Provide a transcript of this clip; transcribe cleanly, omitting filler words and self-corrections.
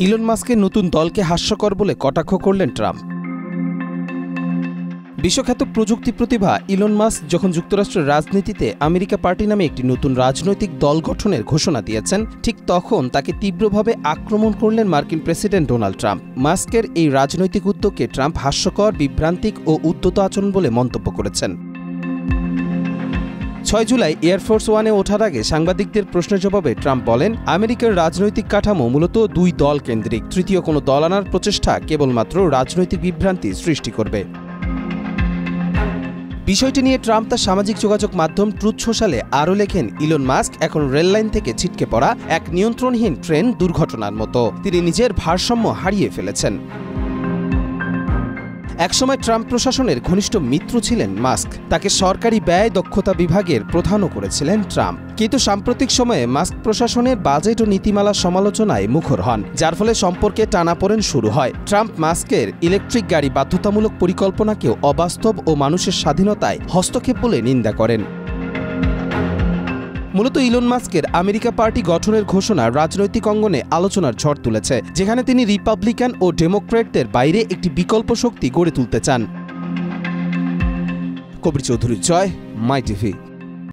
Elon মাস্কের নতুন দলকে হাস্যকর বলে কটাক্ষ করলেন ট্রাম্প। বিশ্বখ্যাত প্রযুক্তি প্রতিভা ইলন মাস্ক যখন যুক্তরাষ্ট্রের রাজনীতিতে আমেরিকা পার্টি নামে একটি নতুন রাজনৈতিক দল গঠনের ঘোষণা দিয়েছেন, ঠিক তখন তাকে তীব্রভাবে আক্রমণ করলেন মার্কিন প্রেসিডেন্ট ডোনাল্ড ট্রাম্প। মাস্কের এই রাজনৈতিক উদ্যোগকে ট্রাম্প হাস্যকর, বিভ্রান্তিক ও উদ্যত আচরণ বলে মন্তব্য করেছেন। ৬ জুলাই এয়ারফোর্স ওয়ানে ওঠার আগে সাংবাদিকদের প্রশ্নের জবাবে ট্রাম্প বলেন, আমেরিকার রাজনৈতিক কাঠামো মূলত দুই দল কেন্দ্রিক, তৃতীয় কোনো দল আনার প্রচেষ্টা কেবলমাত্র রাজনৈতিক বিভ্রান্তি সৃষ্টি করবে। বিষয়টি নিয়ে ট্রাম্প তার সামাজিক যোগাযোগ মাধ্যম ট্রুথ সোশ্যালে আরও লেখেন, ইলন মাস্ক এখন রেললাইন থেকে ছিটকে পড়া এক নিয়ন্ত্রণহীন ট্রেন দুর্ঘটনার মতো। তিনি নিজের ভারসাম্য হারিয়ে ফেলেছেন। একসময় ট্রাম্প প্রশাসনের ঘনিষ্ঠ মিত্র ছিলেন মাস্ক। তাকে সরকারি ব্যয় দক্ষতা বিভাগের প্রধানও করেছিলেন ট্রাম্প। কিন্তু সাম্প্রতিক সময়ে মাস্ক প্রশাসনের বাজেট ও নীতিমালা সমালোচনায় মুখর হন, যার ফলে সম্পর্কে টানাপোড়েন শুরু হয়। ট্রাম্প মাস্কের ইলেকট্রিক গাড়ি বাধ্যতামূলক পরিকল্পনাকেও অবাস্তব ও মানুষের স্বাধীনতায় হস্তক্ষেপ বলে নিন্দা করেন। মূলত ইলন মাস্কের আমেরিকা পার্টি গঠনের ঘোষণা রাজনৈতিক অঙ্গনে আলোচনার ঝড় তুলেছে, যেখানে তিনি রিপাবলিকান ও ডেমোক্র্যাটদের বাইরে একটি বিকল্প শক্তি গড়ে তুলতে চান। কবির চৌধুরীর জয়, মাই টিভি।